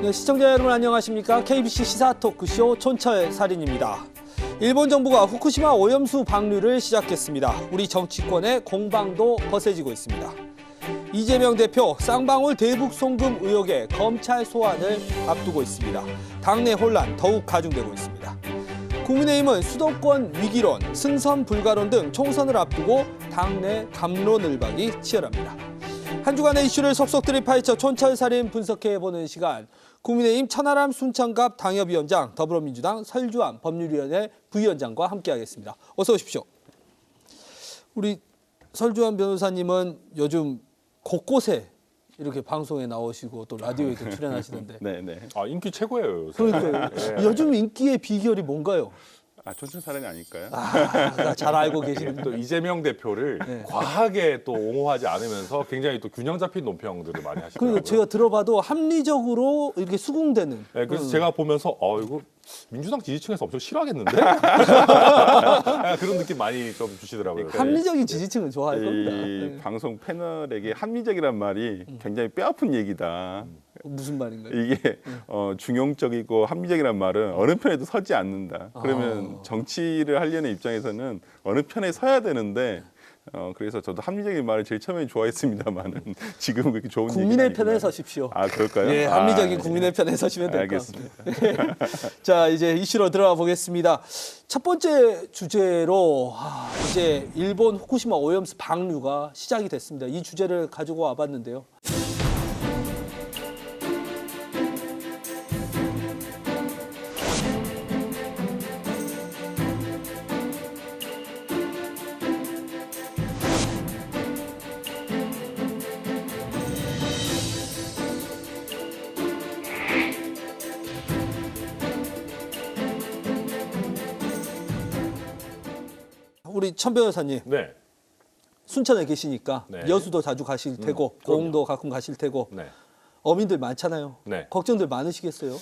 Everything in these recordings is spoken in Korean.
네, 시청자 여러분 안녕하십니까? KBC 시사 토크쇼 촌철살인입니다. 일본 정부가 후쿠시마 오염수 방류를 시작했습니다. 우리 정치권의 공방도 거세지고 있습니다. 이재명 대표 쌍방울 대북 송금 의혹의 검찰 소환을 앞두고 있습니다. 당내 혼란 더욱 가중되고 있습니다. 국민의힘은 수도권 위기론, 승선 불가론 등 총선을 앞두고 당내 갑론을박이 치열합니다. 한 주간의 이슈를 속속들이 파헤쳐 촌철살인 분석해보는 시간, 국민의힘 천하람 순천갑 당협위원장, 더불어민주당 설주환 법률위원회 부위원장과 함께하겠습니다. 어서 오십시오. 우리 설주환 변호사님은 요즘 곳곳에 이렇게 방송에 나오시고 또 라디오에도 출연하시던데. 네네. 아, 인기 최고예요. 요새. 그러니까요. 네. 요즘 인기의 비결이 뭔가요? 촌철살인이 아닐까요? 잘 알고 계시는 또 이재명 대표를 네. 과하게 또 옹호하지 않으면서 굉장히 또 균형 잡힌 논평들을 많이 하시더라고요. 그러니까 제가 들어봐도 합리적으로 이렇게 수긍되는. 네, 그래서 제가 보면서 이거 민주당 지지층에서 엄청 싫어하겠는데? 그런 느낌 많이 좀 주시더라고요. 합리적인 지지층은 좋아할 겁니다. 이 네. 방송 패널에게 합리적이란 말이 굉장히 뼈아픈 얘기다. 무슨 말인가요? 이게 중용적이고 합리적이란 말은 어느 편에도 서지 않는다. 그러면 정치를 하려는 입장에서는 어느 편에 서야 되는데 그래서 저도 합리적인 말을 제일 처음에 좋아했습니다만은 지금은 그렇게 좋은 국민의 얘기는 편에 아니구나. 서십시오. 아 그럴까요? 예, 합리적인 국민의 편에 서시면 될 것 알겠습니다. 같습니다. 자, 이제 이슈로 들어가 보겠습니다. 첫 번째 주제로 이제 일본 후쿠시마 오염수 방류가 시작이 됐습니다. 이 주제를 가지고 와봤는데요. 우리 천 변호사님, 네. 순천에 계시니까 네. 여수도 자주 가실 테고 고흥도 가끔 가실 테고 네. 어민들 많잖아요. 네. 걱정들 많으시겠어요?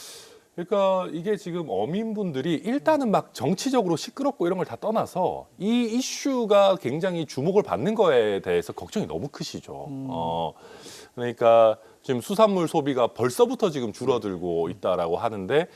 그러니까 이게 지금 어민분들이 일단은 막 정치적으로 시끄럽고 이런 걸 다 떠나서 이 이슈가 굉장히 주목을 받는 거에 대해서 걱정이 너무 크시죠. 그러니까 지금 수산물 소비가 벌써부터 지금 줄어들고 있다라고 하는데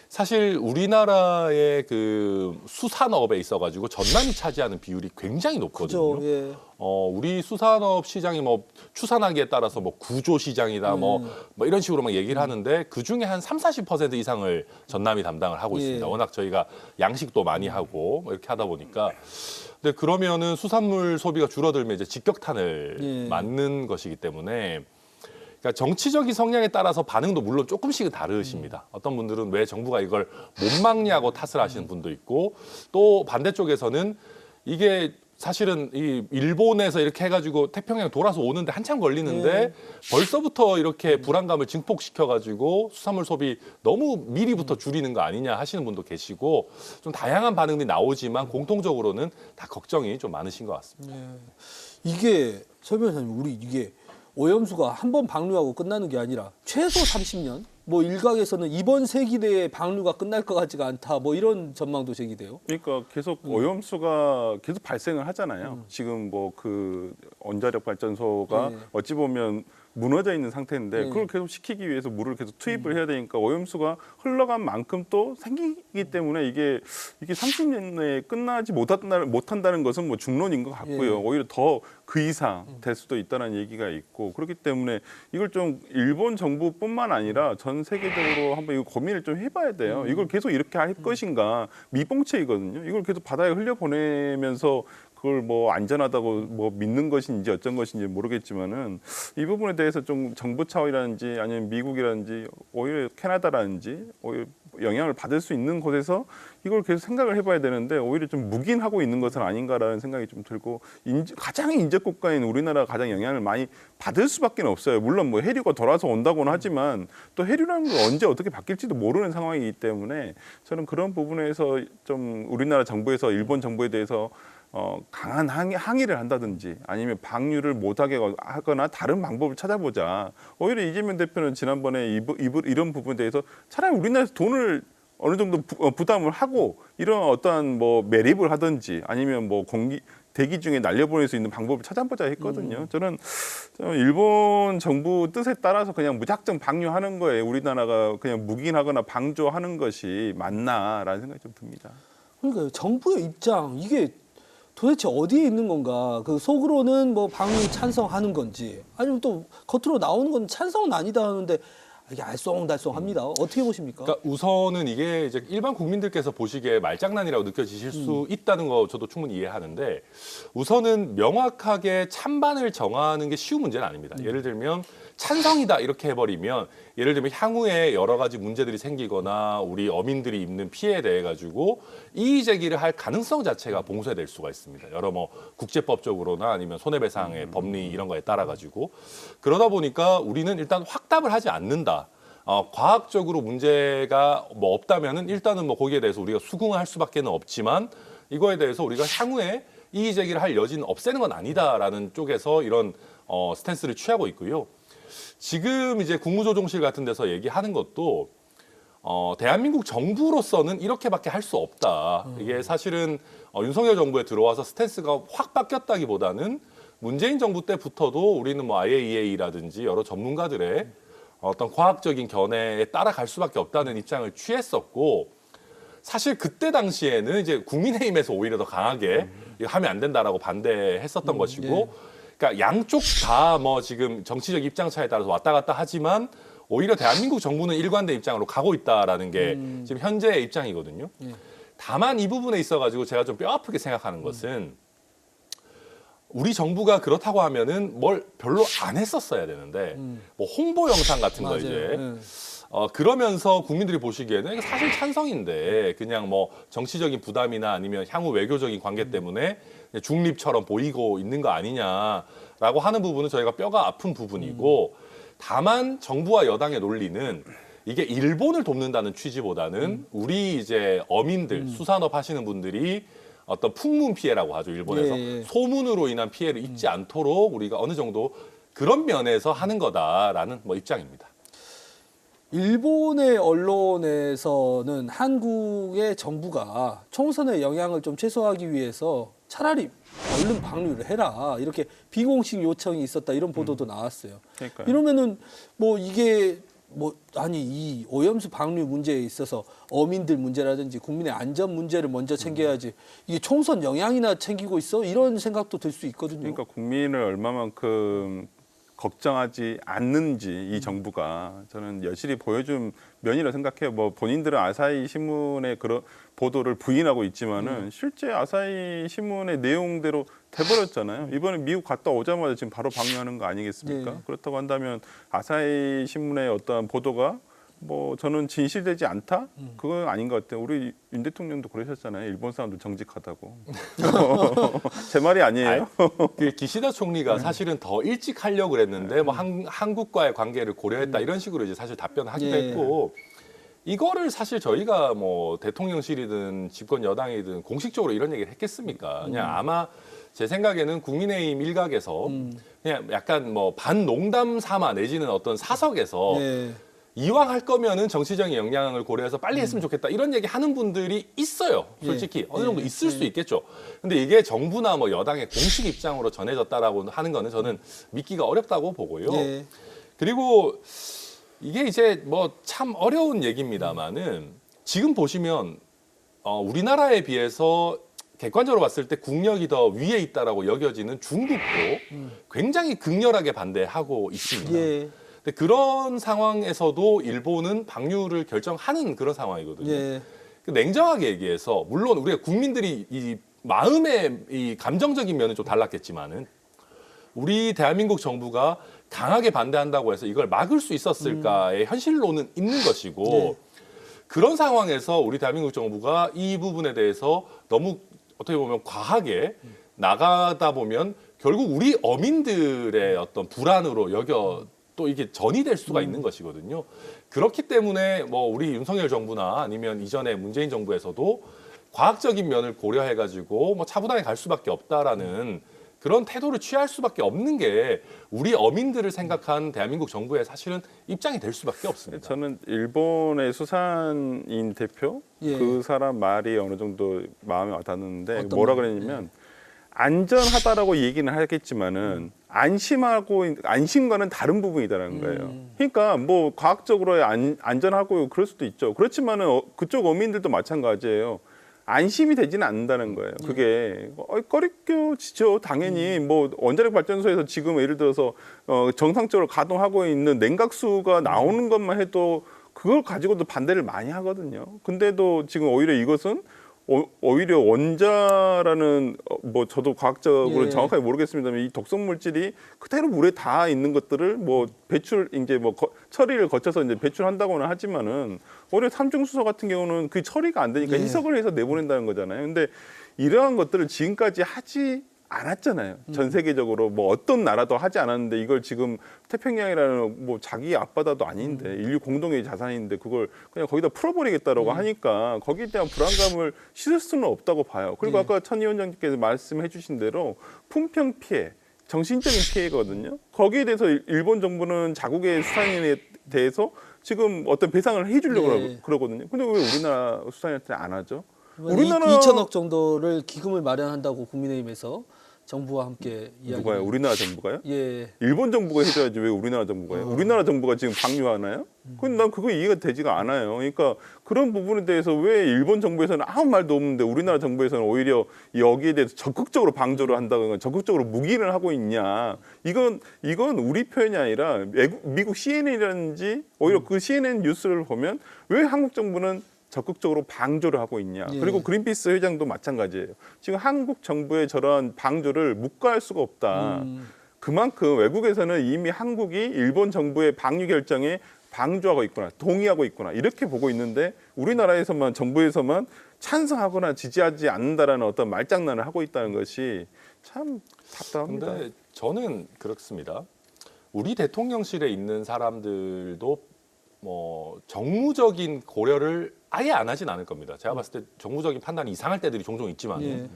사실 우리나라의 그 수산업에 있어가지고 전남이 차지하는 비율이 굉장히 높거든요. 그죠? 예. 우리 수산업 시장이 뭐 추산하기에 따라서 뭐 구조 시장이다 뭐 이런 식으로 막 얘기를 하는데 그 중에 한 30-40% 이상을 전남이 담당을 하고 있습니다. 예. 워낙 저희가 양식도 많이 하고 뭐 이렇게 하다 보니까. 근데 그러면은 수산물 소비가 줄어들면 이제 직격탄을 예. 맞는 것이기 때문에 그러니까 정치적인 성향에 따라서 반응도 물론 조금씩은 다르십니다. 어떤 분들은 왜 정부가 이걸 못 막냐고 탓을 하시는 분도 있고 또 반대쪽에서는 이게 사실은 이 일본에서 이렇게 해가지고 태평양 돌아서 오는데 한참 걸리는데 벌써부터 이렇게 불안감을 증폭시켜가지고 수산물 소비 너무 미리부터 줄이는 거 아니냐 하시는 분도 계시고 좀 다양한 반응이 나오지만 공통적으로는 다 걱정이 좀 많으신 것 같습니다. 이게 설 변호사님, 우리 이게 오염수가 한 번 방류하고 끝나는 게 아니라 최소 30년? 뭐 일각에서는 이번 세기 내에 방류가 끝날 것 같지가 않다. 뭐 이런 전망도 제기돼요. 그러니까 계속 오염수가 계속 발생을 하잖아요. 지금 뭐 그 원자력 발전소가 어찌 보면 무너져 있는 상태인데 그걸 계속 식히기 위해서 물을 계속 투입을 해야 되니까 오염수가 흘러간 만큼 또 생기기 때문에 이게 30년 내에 끝나지 못한다는 것은 뭐 중론인 것 같고요. 오히려 더 그 이상 될 수도 있다는 얘기가 있고 그렇기 때문에 이걸 좀 일본 정부뿐만 아니라 전 세계적으로 한번 이거 고민을 좀 해봐야 돼요. 이걸 계속 이렇게 할 것인가 미봉책이거든요. 이걸 계속 바다에 흘려보내면서 그걸 뭐 안전하다고 뭐 믿는 것인지 어쩐 것인지 모르겠지만은 이 부분에 대해서 좀 정부 차원이라든지 아니면 미국이라든지 오히려 캐나다라든지 오히려 영향을 받을 수 있는 곳에서 이걸 계속 생각을 해봐야 되는데 오히려 좀 묵인하고 있는 것은 아닌가라는 생각이 좀 들고 가장 인접 국가인 우리나라가 가장 영향을 많이 받을 수밖에 없어요. 물론 뭐 해류가 돌아서 온다고는 하지만 또 해류라는 건 언제 어떻게 바뀔지도 모르는 상황이기 때문에 저는 그런 부분에서 좀 우리나라 정부에서 일본 정부에 대해서 강한 항의를 한다든지 아니면 방류를 못하게 하거나 다른 방법을 찾아보자. 오히려 이재명 대표는 지난번에 이런 부분에 대해서 차라리 우리나라에서 돈을 어느 정도 부담을 하고 이런 어떠한 뭐 매립을 하든지 아니면 뭐 대기 중에 날려보낼 수 있는 방법을 찾아보자 했거든요. 저는 일본 정부 뜻에 따라서 그냥 무작정 방류하는 거에 우리나라가 그냥 묵인하거나 방조하는 것이 맞나라는 생각이 좀 듭니다. 그러니까 정부의 입장 이게 도대체 어디에 있는 건가? 그 속으로는 뭐 방류 찬성하는 건지 아니면 또 겉으로 나오는 건 찬성은 아니다 하는데 이게 알쏭달쏭합니다. 어떻게 보십니까? 그러니까 우선은 이게 이제 일반 국민들께서 보시기에 말장난이라고 느껴지실 수 있다는 거 저도 충분히 이해하는데 우선은 명확하게 찬반을 정하는 게 쉬운 문제는 아닙니다. 예를 들면 찬성이다 이렇게 해버리면 예를 들면 향후에 여러 가지 문제들이 생기거나 우리 어민들이 입는 피해에 대해 가지고 이의 제기를 할 가능성 자체가 봉쇄될 수가 있습니다. 여러 뭐 국제법적으로나 아니면 손해배상의 법리 이런 거에 따라 가지고 그러다 보니까 우리는 일단 확답을 하지 않는다. 과학적으로 문제가 뭐 없다면은 일단은 뭐 거기에 대해서 우리가 수긍할 수밖에는 없지만 이거에 대해서 우리가 향후에 이의 제기를 할 여지는 없애는 건 아니다라는 쪽에서 이런 스탠스를 취하고 있고요. 지금 이제 국무조정실 같은 데서 얘기하는 것도 대한민국 정부로서는 이렇게밖에 할 수 없다. 이게 사실은 윤석열 정부에 들어와서 스탠스가 확 바뀌었다기보다는 문재인 정부 때부터도 우리는 뭐 IAEA라든지 여러 전문가들의 어떤 과학적인 견해에 따라갈 수밖에 없다는 입장을 취했었고 사실 그때 당시에는 이제 국민의힘에서 오히려 더 강하게 이거 하면 안 된다라고 반대했었던 것이고 예. 그러니까 양쪽 다 뭐 지금 정치적 입장 차에 따라서 왔다 갔다 하지만 오히려 대한민국 정부는 일관된 입장으로 가고 있다라는 게 지금 현재의 입장이거든요. 예. 다만 이 부분에 있어가지고 제가 좀 뼈아프게 생각하는 것은 우리 정부가 그렇다고 하면은 뭘 별로 안 했었어야 되는데 뭐 홍보 영상 같은 거 맞아요. 이제 예. 그러면서 국민들이 보시기에는 이게 사실 찬성인데 그냥 뭐 정치적인 부담이나 아니면 향후 외교적인 관계 때문에 중립처럼 보이고 있는 거 아니냐라고 하는 부분은 저희가 뼈가 아픈 부분이고 다만 정부와 여당의 논리는 이게 일본을 돕는다는 취지보다는 우리 이제 어민들 수산업 하시는 분들이 어떤 풍문 피해라고 하죠 일본에서 예, 예. 소문으로 인한 피해를 입지 않도록 우리가 어느 정도 그런 면에서 하는 거다라는 뭐 입장입니다. 일본의 언론에서는 한국의 정부가 총선의 영향을 좀 최소화하기 위해서 차라리 얼른 방류를 해라 이렇게 비공식 요청이 있었다 이런 보도도 나왔어요. 그러니까요. 이러면은 뭐 이게 뭐 아니 이 오염수 방류 문제에 있어서 어민들 문제라든지 국민의 안전 문제를 먼저 챙겨야지 이게 총선 영향이나 챙기고 있어 이런 생각도 들 수 있거든요. 그러니까 국민을 얼마만큼 걱정하지 않는지 이 정부가 저는 여실히 보여준 면이라고 생각해요. 뭐 본인들은 아사히 신문의 그런 보도를 부인하고 있지만은 실제 아사히 신문의 내용대로 돼버렸잖아요. 이번에 미국 갔다 오자마자 지금 바로 방류하는 거 아니겠습니까? 네. 그렇다고 한다면 아사히 신문의 어떠한 보도가 뭐 저는 진실되지 않다? 그건 아닌 것 같아요. 우리 윤 대통령도 그러셨잖아요. 일본 사람들 정직하다고. 제 말이 아니에요. 그 기시다 총리가 사실은 더 일찍 하려고 그랬는데 뭐 한국과의 관계를 고려했다 이런 식으로 이제 사실 답변하기도 예. 했고 이거를 사실 저희가 뭐 대통령실이든 집권 여당이든 공식적으로 이런 얘기를 했겠습니까? 그냥 아마 제 생각에는 국민의힘 일각에서 그냥 약간 뭐 반농담 삼아 내지는 어떤 사석에서 네. 이왕 할 거면은 정치적인 영향을 고려해서 빨리 했으면 좋겠다 이런 얘기 하는 분들이 있어요. 솔직히 어느 정도 있을 수 있겠죠. 근데 이게 정부나 뭐 여당의 공식 입장으로 전해졌다라고 하는 거는 저는 믿기가 어렵다고 보고요. 네. 그리고 이게 이제 뭐 참 어려운 얘기입니다만은 지금 보시면 우리나라에 비해서 객관적으로 봤을 때 국력이 더 위에 있다라고 여겨지는 중국도 굉장히 극렬하게 반대하고 있습니다. 예. 근데 그런 상황에서도 일본은 방류를 결정하는 그런 상황이거든요. 예. 냉정하게 얘기해서 물론 우리가 국민들이 이 마음의 이 감정적인 면은 좀 달랐겠지만은 우리 대한민국 정부가 강하게 반대한다고 해서 이걸 막을 수 있었을까의 현실로는 있는 것이고 네. 그런 상황에서 우리 대한민국 정부가 이 부분에 대해서 너무 어떻게 보면 과하게 나가다 보면 결국 우리 어민들의 어떤 불안으로 여겨 또 이게 전이될 수가 있는 것이거든요. 그렇기 때문에 뭐 우리 윤석열 정부나 아니면 이전에 문재인 정부에서도 과학적인 면을 고려해가지고 뭐 차분하게 갈 수밖에 없다라는 그런 태도를 취할 수밖에 없는 게 우리 어민들을 생각한 대한민국 정부의 사실은 입장이 될 수밖에 없습니다. 저는 일본의 수산인 대표 예. 그 사람 말이 어느 정도 마음에 와닿는데 어떤 뭐라 말? 그랬냐면 안전하다라고 얘기는 하겠지만은 안심과는 다른 부분이다라는 거예요. 그러니까 뭐 과학적으로 안전하고 그럴 수도 있죠. 그렇지만은 그쪽 어민들도 마찬가지예요. 안심이 되지는 않는다는 거예요. 그게 꺼리껴지죠. 당연히 뭐 원자력 발전소에서 지금 예를 들어서 정상적으로 가동하고 있는 냉각수가 나오는 것만 해도 그걸 가지고도 반대를 많이 하거든요. 근데도 지금 오히려 이것은 오히려 원자라는 뭐 저도 과학적으로 정확하게 모르겠습니다만 이 독성 물질이 그대로 물에 다 있는 것들을 뭐 배출 이제 뭐 처리를 거쳐서 이제 배출한다고는 하지만은 오히려 삼중수소 같은 경우는 그 처리가 안 되니까 희석을 해서 내보낸다는 거잖아요. 근데 이러한 것들을 지금까지 하지 않았잖아요. 전 세계적으로 뭐 어떤 나라도 하지 않았는데 이걸 지금 태평양이라는 뭐 자기 앞바다도 아닌데 인류 공동의 자산인데 그걸 그냥 거기다 풀어버리겠다라고 하니까 거기에 대한 불안감을 씻을 수는 없다고 봐요. 그리고 아까 천 위원장님께서 말씀해 주신 대로 품평 피해, 정신적인 피해거든요. 거기에 대해서 일본 정부는 자국의 수산인에 대해서 지금 어떤 배상을 해주려고 그러거든요. 근데 왜 우리나라 수산인한테 안 하죠? 우리나라 2천억 정도를 기금을 마련한다고 국민의힘에서 정부와 함께 이야기. 누가요? 우리나라 정부가요? 예. 일본 정부가 해줘야지 왜 우리나라 정부가 해요? 우리나라 정부가 지금 방류하나요? 근데 난 그거 이해가 되지가 않아요. 그러니까 그런 부분에 대해서 왜 일본 정부에서는 아무 말도 없는데 우리나라 정부에서는 오히려 여기에 대해서 적극적으로 방조를 한다거나 적극적으로 묵인을 하고 있냐? 이건 우리 표현이 아니라 미국 CNN이라든지 오히려 그 CNN 뉴스를 보면 왜 한국 정부는 적극적으로 방조를 하고 있냐. 그리고 그린피스 회장도 마찬가지예요. 지금 한국 정부의 저러한 방조를 묵과할 수가 없다. 그만큼 외국에서는 이미 한국이 일본 정부의 방류 결정에 방조하고 있구나, 동의하고 있구나 이렇게 보고 있는데 우리나라에서만 정부에서만 찬성하거나 지지하지 않는다라는 어떤 말장난을 하고 있다는 것이 참 답답합니다. 근데 저는 그렇습니다. 우리 대통령실에 있는 사람들도 뭐 정무적인 고려를 아예 안 하진 않을 겁니다. 제가 봤을 때 정무적인 판단이 이상할 때들이 종종 있지만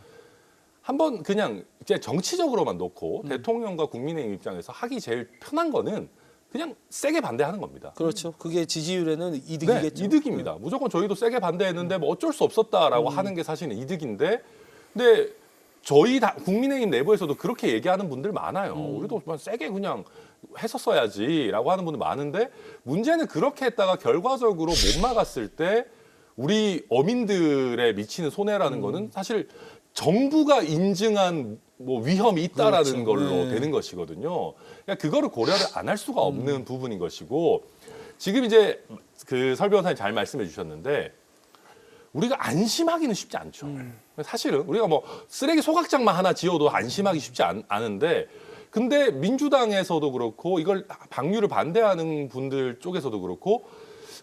한번 그냥 이제 정치적으로만 놓고 대통령과 국민의 입장에서 하기 제일 편한 거는 그냥 세게 반대하는 겁니다. 그렇죠. 그게 지지율에는 이득이겠죠. 네, 이득입니다. 무조건 저희도 세게 반대했는데 뭐 어쩔 수 없었다라고 하는 게 사실은 이득인데, 근데 저희 국민의힘 내부에서도 그렇게 얘기하는 분들 많아요. 우리도 세게 그냥 했었어야지라고 하는 분들 많은데 문제는 그렇게 했다가 결과적으로 못 막았을 때 우리 어민들에 미치는 손해라는 거는 사실 정부가 인증한 뭐 위험이 있다라는 걸로 되는 것이거든요. 그러니까 그거를 고려를 안 할 수가 없는 부분인 것이고, 지금 이제 그 설 변호사님 잘 말씀해 주셨는데 우리가 안심하기는 쉽지 않죠. 사실은 우리가 뭐 쓰레기 소각장만 하나 지어도 안심하기 쉽지 않은데, 근데 민주당에서도 그렇고 이걸 방류를 반대하는 분들 쪽에서도 그렇고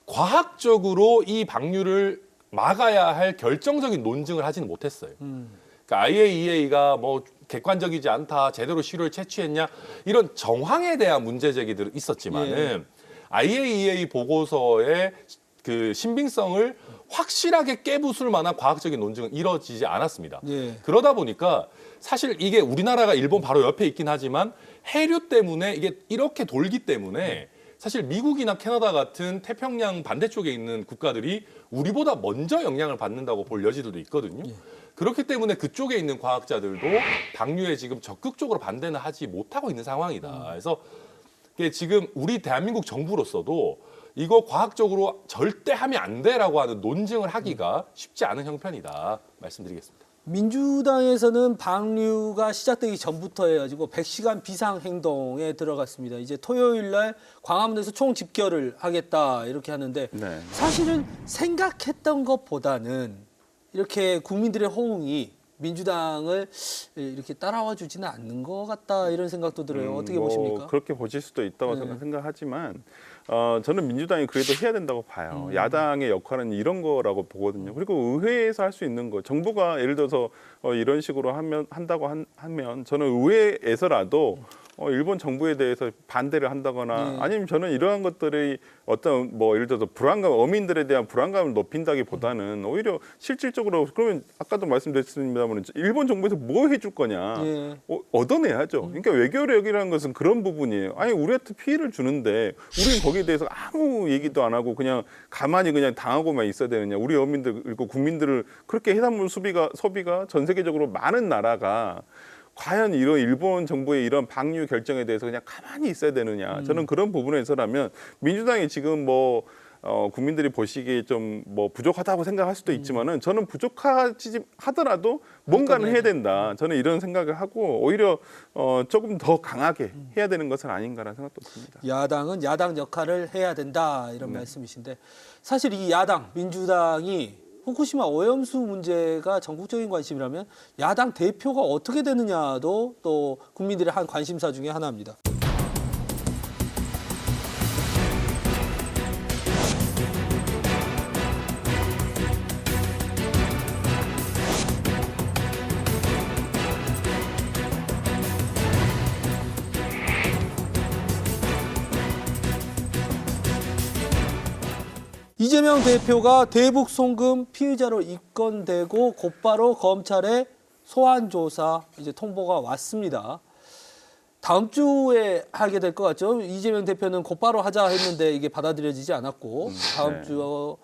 과학적으로 이 방류를 막아야 할 결정적인 논증을 하지는 못했어요. 그러니까 IAEA가 뭐 객관적이지 않다, 제대로 시료를 채취했냐 이런 정황에 대한 문제 제기들은 있었지만은 IAEA 보고서의 그 신빙성을 확실하게 깨부술 만한 과학적인 논증은 이루어지지 않았습니다. 그러다 보니까 사실 이게 우리나라가 일본 바로 옆에 있긴 하지만 해류 때문에 이게 이렇게 돌기 때문에 사실 미국이나 캐나다 같은 태평양 반대쪽에 있는 국가들이 우리보다 먼저 영향을 받는다고 볼 여지들도 있거든요. 그렇기 때문에 그쪽에 있는 과학자들도 방류에 지금 적극적으로 반대는 하지 못하고 있는 상황이다. 그래서 이게 지금 우리 대한민국 정부로서도 이거 과학적으로 절대 하면 안 돼라고 하는 논증을 하기가 쉽지 않은 형편이다 말씀드리겠습니다. 민주당에서는 방류가 시작되기 전부터 해가지고 100시간 비상행동에 들어갔습니다. 이제 토요일 날 광화문에서 총집결을 하겠다 이렇게 하는데 사실은 생각했던 것보다는 이렇게 국민들의 호응이 민주당을 이렇게 따라와 주지는 않는 것 같다 이런 생각도 들어요. 어떻게 보십니까? 그렇게 보실 수도 있다고 생각하지만 저는 민주당이 그래도 해야 된다고 봐요. 야당의 역할은 이런 거라고 보거든요. 그리고 의회에서 할 수 있는 거, 정부가 예를 들어서 이런 식으로 하면 저는 의회에서라도 일본 정부에 대해서 반대를 한다거나 네. 아니면 저는 이러한 것들이 어떤 뭐 예를 들어서 불안감, 어민들에 대한 불안감을 높인다기보다는 오히려 실질적으로 그러면 아까도 말씀드렸습니다만 일본 정부에서 뭐 해줄 거냐 예. 얻어내야죠. 그러니까 외교력이라는 것은 그런 부분이에요. 아니 우리한테 피해를 주는데 우리는 거기에 대해서 아무 얘기도 안 하고 그냥 가만히 그냥 당하고만 있어야 되느냐. 우리 어민들 그리고 국민들을 그렇게 해산물 소비가 전 세계적으로 많은 나라가 과연 이런 일본 정부의 이런 방류 결정에 대해서 그냥 가만히 있어야 되느냐. 저는 그런 부분에서라면 민주당이 지금 뭐 국민들이 보시기에 좀 뭐 부족하다고 생각할 수도 있지만은 저는 부족하지 하더라도 뭔가는 해야 된다. 저는 이런 생각을 하고 오히려 조금 더 강하게 해야 되는 것은 아닌가라는 생각도 듭니다. 야당은 야당 역할을 해야 된다 이런 말씀이신데 사실 이 야당 민주당이 후쿠시마 오염수 문제가 전국적인 관심이라면 야당 대표가 어떻게 되느냐도 또 국민들의 한 관심사 중에 하나입니다. 이재명 대표가 대북 송금 피의자로 입건되고 곧바로 검찰에 소환 조사 이제 통보가 왔습니다. 다음 주에 하게 될 것 같죠. 이재명 대표는 곧바로 하자 했는데 이게 받아들여지지 않았고 다음 네. 주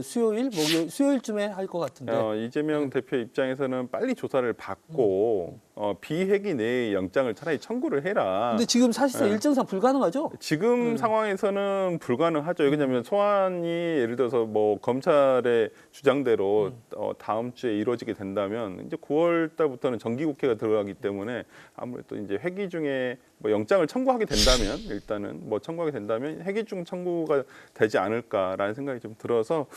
수요일, 목요일, 수요일쯤에 할 것 같은데. 이재명 대표 입장에서는 빨리 조사를 받고 비회기 내에 영장을 차라리 청구를 해라. 근데 지금 사실상 네. 일정상 불가능하죠. 지금 상황에서는 불가능하죠. 왜냐하면 소환이 예를 들어서 뭐 검찰의 주장대로 다음 주에 이루어지게 된다면 이제 9월 달부터는 정기국회가 들어가기 때문에 아무래도 이제 회기 중에 뭐 영장을 청구하게 된다면 일단은 뭐 청구하게 된다면 회기 중 청구가 되지 않을까라는 생각이 좀 들어서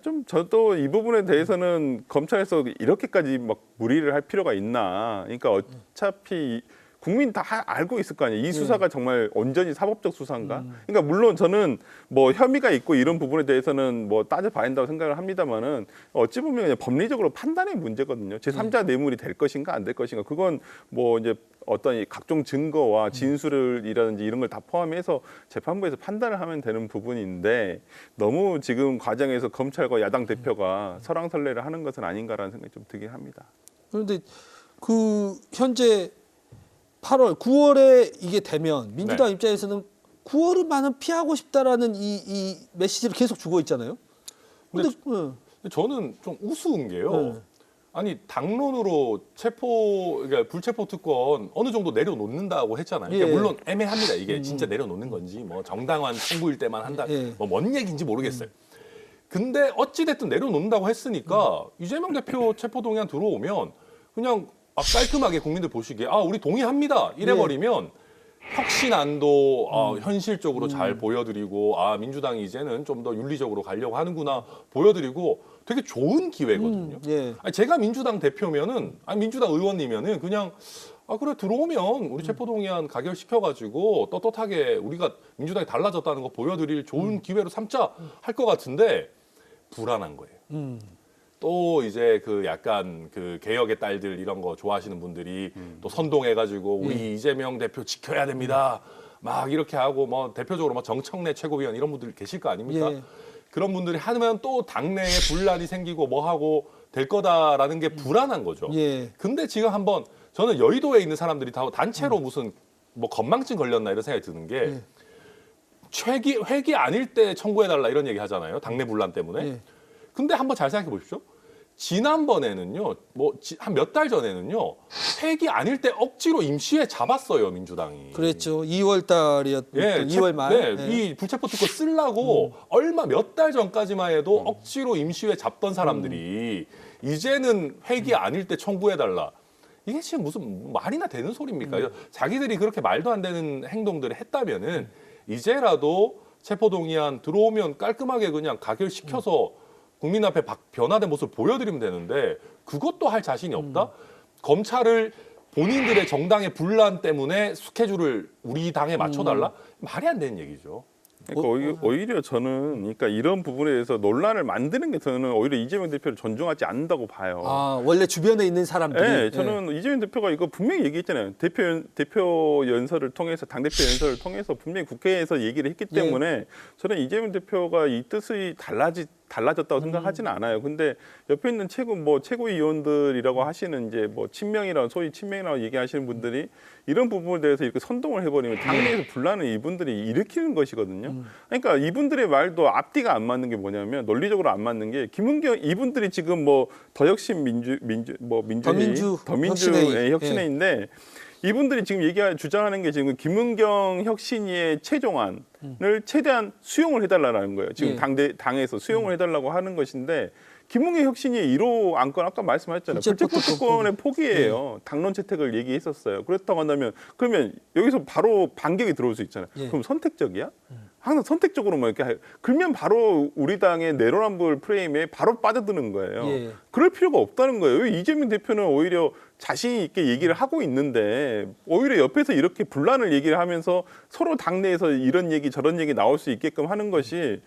좀 저도 이 부분에 대해서는 검찰에서 이렇게까지 막 무리를 할 필요가 있나. 그러니까 어차피 국민 다 알고 있을 거 아니에요. 이 수사가 정말 온전히 사법적 수사인가? 그러니까 물론 저는 뭐 혐의가 있고 이런 부분에 대해서는 뭐 따져봐야 한다고 생각을 합니다만은 어찌 보면 그냥 법리적으로 판단의 문제거든요. 제3자 뇌물이 될 것인가 안 될 것인가. 그건 뭐 이제 어떤 이 각종 증거와 진술이라든지 이런 걸 다 포함해서 재판부에서 판단을 하면 되는 부분인데 너무 지금 과정에서 검찰과 야당 대표가 설왕설래를 하는 것은 아닌가라는 생각이 좀 들긴 합니다. 그런데 그 현재 8월, 9월에 이게 되면 민주당 네. 입장에서는 9월만은 피하고 싶다라는 이 메시지를 계속 주고 있잖아요. 근데 저는 좀 우스운 게요. 네. 아니 당론으로 그러니까 불체포 특권 어느 정도 내려놓는다고 했잖아요. 그러니까 예. 물론 애매합니다. 이게 진짜 내려놓는 건지 뭐 정당한 청구일 때만 한다. 예. 뭐 뭔 얘기인지 모르겠어요. 근데 어찌 됐든 내려놓는다고 했으니까 이재명 대표 체포 동의안 들어오면 그냥 깔끔하게 국민들 보시기에 우리 동의합니다. 이래버리면 혁신안도 현실적으로 잘 보여드리고 민주당이 이제는 좀 더 윤리적으로 가려고 하는구나 보여드리고 되게 좋은 기회거든요. 예. 아니, 제가 민주당 대표면은 민주당 의원이면은 그냥 그래 들어오면 우리 체포동의안 가결시켜가지고 떳떳하게 우리가 민주당이 달라졌다는 거 보여드릴 좋은 기회로 삼자 할 것 같은데 불안한 거예요. 또 이제 그 약간 그 개혁의 딸들 이런 거 좋아하시는 분들이 또 선동해가지고 우리 이재명 대표 지켜야 됩니다. 막 이렇게 하고 뭐 대표적으로 뭐 정청래 최고위원 이런 분들 계실 거 아닙니까? 예. 그런 분들이 하면 또 당내에 분란이 생기고 뭐 하고 될 거다라는 게 불안한 거죠. 예. 근데 지금 한번 저는 여의도에 있는 사람들이 다 단체로 무슨 뭐 건망증 걸렸나 이런 생각이 드는 게 회기 아닐 때 청구해달라 이런 얘기 하잖아요. 당내 분란 때문에. 예. 근데 한번 잘 생각해 보십시오. 지난번에는요, 뭐 한 몇 달 전에는요, 회기 아닐 때 억지로 임시회 잡았어요 민주당이. 그랬죠. 2월 달이었던 2월 말. 네, 이 불체포 특권 쓰려고 얼마 몇 달 전까지만 해도 억지로 임시회 잡던 사람들이 이제는 회기 아닐 때 청구해달라. 이게 지금 무슨 말이나 되는 소리입니까? 자기들이 그렇게 말도 안 되는 행동들을 했다면은 이제라도 체포동의안 들어오면 깔끔하게 그냥 가결시켜서 국민 앞에 변화된 모습을 보여드리면 되는데 그것도 할 자신이 없다? 검찰을 본인들의 정당의 분란 때문에 스케줄을 우리 당에 맞춰달라? 말이 안 되는 얘기죠. 그러니까 오히려 저는 그러니까 이런 부분에 대해서 논란을 만드는 게 저는 오히려 이재명 대표를 존중하지 않는다고 봐요. 아, 원래 주변에 있는 사람들이. 네, 저는 이재명 대표가 이거 분명히 얘기했잖아요. 대표 연설을 통해서 당대표 연설을 통해서 분명히 국회에서 얘기를 했기 때문에 저는 이재명 대표가 이 뜻이 달라졌다고 생각하지는 않아요. 근데 옆에 있는 최고위원들이라고 하시는 이제 뭐 소위 친명이라고 얘기하시는 분들이 이런 부분에 대해서 이렇게 선동을 해버리면 당내에서 분란을 이분들이 일으키는 것이거든요. 그러니까 이분들의 말도 앞뒤가 안 맞는 게 뭐냐면 논리적으로 안 맞는 게 김은경 이분들이 지금 뭐 더혁신 혁신회인데 이분들이 지금 주장하는 게 지금 김은경 혁신위의 최종안을 최대한 수용을 해달라는 거예요. 지금 당에서 수용을 해달라고 하는 것인데 김은경 혁신위의 1호 안건 아까 말씀하셨잖아요. 불체포특권의 포기예요. 당론 채택을 얘기했었어요. 그렇다고 한다면 그러면 여기서 바로 반격이 들어올 수 있잖아요. 그럼 선택적이야? 항상 선택적으로만 이렇게 그러면 바로 우리 당의 내로남불 프레임에 바로 빠져드는 거예요. 그럴 필요가 없다는 거예요. 이재명 대표는 오히려 자신 있게 얘기를 하고 있는데 오히려 옆에서 이렇게 분란을 얘기를 하면서 서로 당내에서 이런 얘기 저런 얘기 나올 수 있게끔 하는 것이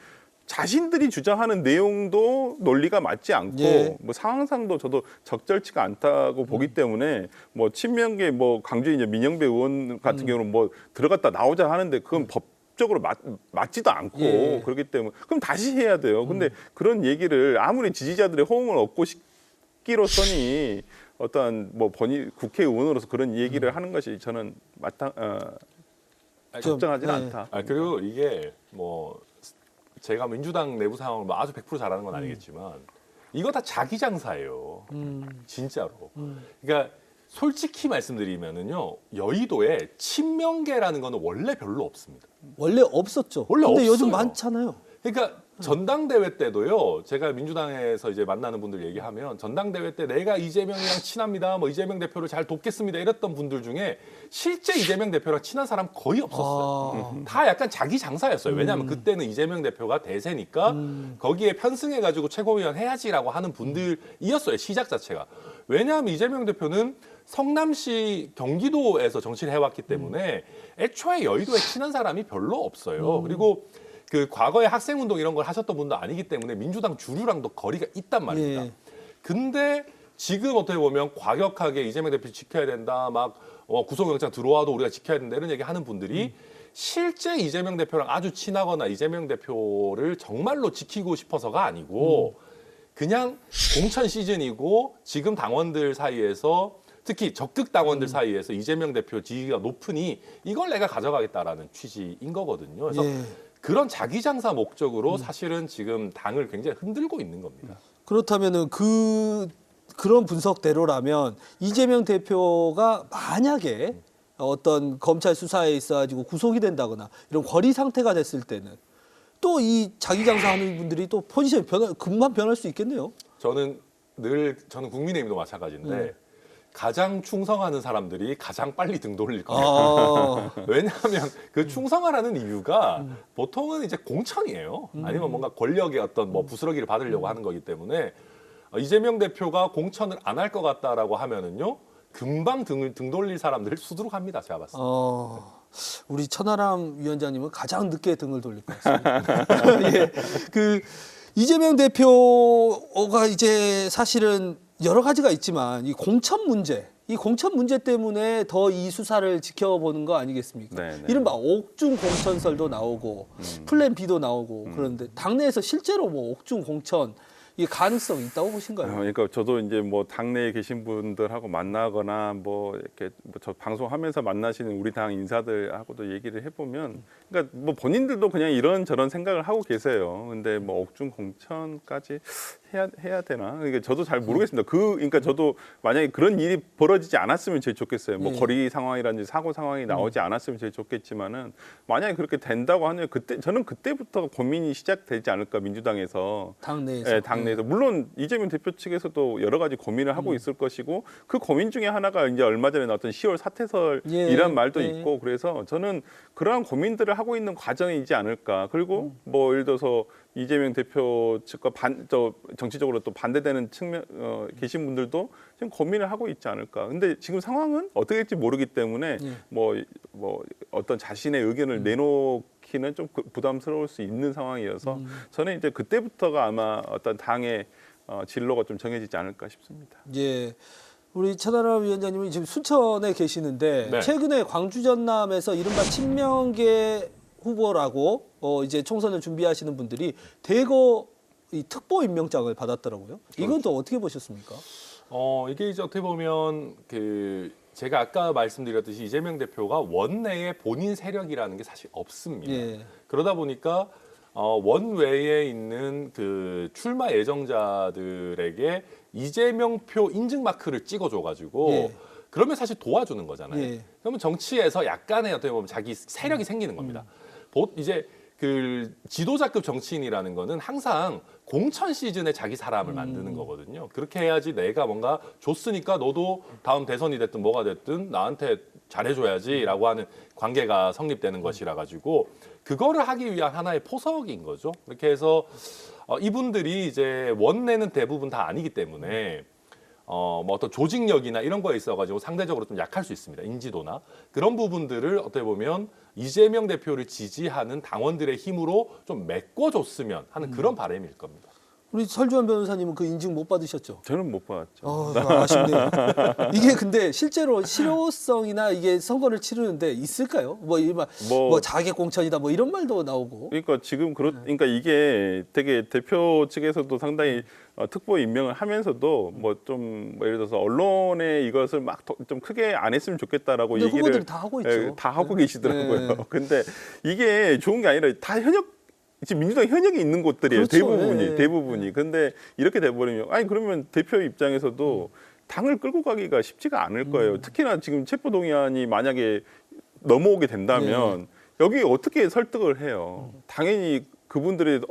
자신들이 주장하는 내용도 논리가 맞지 않고 뭐 상황상도 저도 적절치가 않다고 보기 때문에 뭐 친명계 뭐 광주 이제 민영배 의원 같은 경우는 뭐 들어갔다 나오자 하는데 그건 법적으로 맞지도 않고 그렇기 때문에 그럼 다시 해야 돼요. 근데 그런 얘기를 아무리 지지자들의 호응을 얻고 싶기로서니 어떠한 뭐 국회의원으로서 그런 얘기를 하는 것이 저는 적정하지는 않다. 그리고 이게 뭐 제가 민주당 내부 상황을 뭐 아주 100% 잘하는 건 아니겠지만 이거 다 자기 장사예요. 진짜로. 그러니까 솔직히 말씀드리면은요. 여의도에 친명계라는 거는 원래 별로 없습니다. 원래 없었죠. 원래 근데 없어요. 요즘 많잖아요. 그러니까 전당대회 때도요. 제가 민주당에서 이제 만나는 분들 얘기하면 전당대회 때 내가 이재명이랑 친합니다. 뭐 이재명 대표를 잘 돕겠습니다. 이랬던 분들 중에 실제 이재명 대표랑 친한 사람 거의 없었어요. 다 약간 자기 장사였어요. 왜냐하면 그때는 이재명 대표가 대세니까 거기에 편승해가지고 최고위원 해야지라고 하는 분들이었어요. 시작 자체가. 왜냐하면 이재명 대표는 성남시 경기도에서 정치를 해왔기 때문에 애초에 여의도에 친한 사람이 별로 없어요. 그리고 그 과거에 학생운동 이런 걸 하셨던 분도 아니기 때문에 민주당 주류랑도 거리가 있단 말입니다. 근데 지금 어떻게 보면 과격하게 이재명 대표 지켜야 된다, 막 구속영장 들어와도 우리가 지켜야 된다 이런 얘기 하는 분들이 실제 이재명 대표랑 아주 친하거나 이재명 대표를 정말로 지키고 싶어서가 아니고 그냥 공천 시즌이고 지금 당원들 사이에서 특히 적극 당원들 사이에서 이재명 대표 지지가 높으니 이걸 내가 가져가겠다라는 취지인 거거든요. 그래서 그런 자기 장사 목적으로 사실은 지금 당을 굉장히 흔들고 있는 겁니다. 그렇다면은 그런 분석대로라면 이재명 대표가 만약에 어떤 검찰 수사에 있어가지고 구속이 된다거나 이런 거리 상태가 됐을 때는 또 이 자기 장사하는 분들이 또 포지션이 금방 변할 수 있겠네요. 저는 국민의힘도 마찬가지인데 가장 충성하는 사람들이 가장 빨리 등 돌릴 겁니다. 왜냐하면 그 충성하라는 이유가 보통은 이제 공천이에요. 아니면 뭔가 권력의 어떤 뭐 부스러기를 받으려고 하는 거기 때문에 이재명 대표가 공천을 안 할 것 같다라고 하면은요. 금방 등 돌릴 사람들을 수두룩합니다. 제가 봤을 때. 우리 천하람 위원장님은 가장 늦게 등을 돌릴 것 같습니다. 예. 이재명 대표가 이제 사실은 여러 가지가 있지만 이 공천 문제 때문에 더 이 수사를 지켜보는 거 아니겠습니까? 네네. 이른바 옥중 공천설도 나오고 플랜 B도 나오고 그런데 당내에서 실제로 뭐 옥중 공천 이게 가능성이 있다고 보신가요? 그러니까 저도 이제 뭐 당내에 계신 분들하고 만나거나 뭐 이렇게 저 방송하면서 만나시는 우리 당 인사들하고도 얘기를 해보면, 그러니까 뭐 본인들도 그냥 이런저런 생각을 하고 계세요. 근데 뭐 옥중 공천까지 해야 되나? 그러니까 저도 잘 모르겠습니다. 그러니까 저도 만약에 그런 일이 벌어지지 않았으면 제일 좋겠어요. 뭐 거리 상황이라든지 사고 상황이 나오지 않았으면 제일 좋겠지만은 만약에 그렇게 된다고 하면 저는 그때부터 고민이 시작되지 않을까, 민주당에서. 당내에서. 네, 당내에서. 물론 이재명 대표 측에서도 여러 가지 고민을 하고 있을 것이고, 그 고민 중에 하나가 이제 얼마 전에 나왔던 10월 사퇴설이란 말도 있고, 그래서 저는 그러한 고민들을 하고 있는 과정이지 않을까. 그리고 뭐 예를 들어서 이재명 대표 측과 정치적으로 또 반대되는 측면 계신 분들도 지금 고민을 하고 있지 않을까. 근데 지금 상황은 어떻게 될지 모르기 때문에 뭐 어떤 자신의 의견을 내놓기 넣기는 좀 부담스러울 수 있는 상황이어서 저는 이제 그때부터가 아마 어떤 당의 진로가 좀 정해지지 않을까 싶습니다. 예. 우리 천하람 위원장님이 지금 순천에 계시는데 네. 최근에 광주 전남에서 이른바 친명계 후보라고 이제 총선을 준비하시는 분들이 대거 이 특보 임명장을 받았더라고요. 이건 또 어떻게 보셨습니까? 이게 이제 어떻게 보면 제가 아까 말씀드렸듯이 이재명 대표가 원내에 본인 세력이라는 게 사실 없습니다. 예. 그러다 보니까 원외에 있는 그 출마 예정자들에게 이재명 표 인증 마크를 찍어줘가지고 예. 그러면 사실 도와주는 거잖아요. 예. 그러면 정치에서 약간의 어떻게 보면 자기 세력이 생기는 겁니다. 이제 그 지도자급 정치인이라는 거는 항상 공천 시즌에 자기 사람을 만드는 거거든요. 그렇게 해야지 내가 뭔가 줬으니까 너도 다음 대선이 됐든 뭐가 됐든 나한테 잘해줘야지라고 하는 관계가 성립되는 것이라 가지고 그거를 하기 위한 하나의 포석인 거죠. 그렇게 해서 이분들이 이제 원내는 대부분 다 아니기 때문에 뭐 어떤 조직력이나 이런 거에 있어가지고 상대적으로 좀 약할 수 있습니다. 인지도나 그런 부분들을 어떻게 보면 이재명 대표를 지지하는 당원들의 힘으로 좀 메꿔줬으면 하는 그런 바람일 겁니다. 우리 설주환 변호사님은 그 인증 못 받으셨죠? 저는 못 받았죠. 아쉽네요. 이게 근데 실제로 실효성이나 이게 선거를 치르는데 있을까요? 뭐 자객 공천이다 뭐 이런 말도 나오고. 그러니까 지금 그러니까 이게 되게 대표 측에서도 상당히 특보 임명을 하면서도 뭐 좀 예를 들어서 언론에 이것을 막 좀 크게 안 했으면 좋겠다라고 근데 얘기를 후보들이 다 하고 있죠. 다 하고 계시더라고요. 네. 근데 이게 좋은 게 아니라 다 지금 민주당 현역이 있는 곳들이에요. 그렇죠. 대부분이. 근데 이렇게 돼버리면 그러면 대표 입장에서도 당을 끌고 가기가 쉽지가 않을 거예요. 특히나 지금 체포동의안이 만약에 넘어오게 된다면 여기 어떻게 설득을 해요. 당연히 그분들이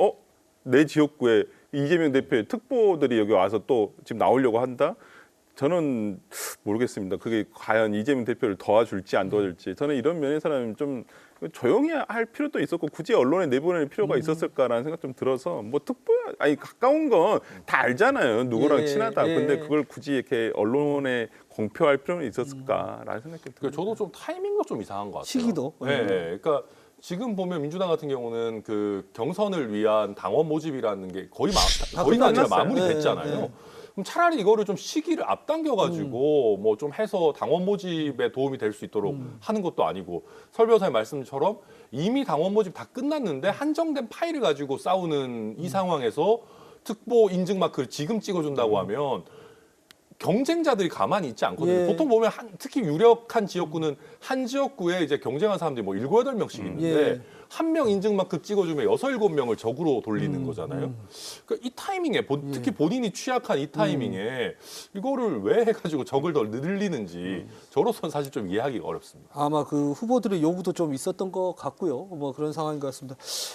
내 지역구에 이재명 대표의 특보들이 여기 와서 또 지금 나오려고 한다? 저는 모르겠습니다. 그게 과연 이재명 대표를 도와줄지 안 도와줄지. 저는 이런 면에서는 좀 조용히 할 필요도 있었고 굳이 언론에 내보낼 필요가 있었을까라는 생각 좀 들어서 뭐 가까운 건 다 알잖아요. 누구랑 친하다. 근데 그걸 굳이 이렇게 언론에 공표할 필요는 있었을까라는 생각이 들어요. 저도 좀 타이밍도 좀 이상한 것 같아요. 시기도. 네. 그러니까 지금 보면 민주당 같은 경우는 그 경선을 위한 당원 모집이라는 게 거의 다 아니라 마무리됐잖아요. 네. 그럼 차라리 이거를 좀 시기를 앞당겨가지고 뭐 좀 해서 당원 모집에 도움이 될 수 있도록 하는 것도 아니고 설 변호사의 말씀처럼 이미 당원 모집 다 끝났는데 한정된 파일을 가지고 싸우는 이 상황에서 특보 인증 마크를 지금 찍어준다고 하면 경쟁자들이 가만히 있지 않거든요. 예. 보통 보면 특히 유력한 지역구는 한 지역구에 이제 경쟁하는 사람들이 뭐 7, 8명씩 있는데 한 명 인증 마크 찍어주면 6, 7명을 적으로 돌리는 거잖아요. 그러니까 이 타이밍에 특히 본인이 취약한 이 타이밍에 이거를 왜 해가지고 적을 더 늘리는지 저로서는 사실 좀 이해하기가 어렵습니다. 아마 그 후보들의 요구도 좀 있었던 것 같고요. 뭐 그런 상황인 것 같습니다.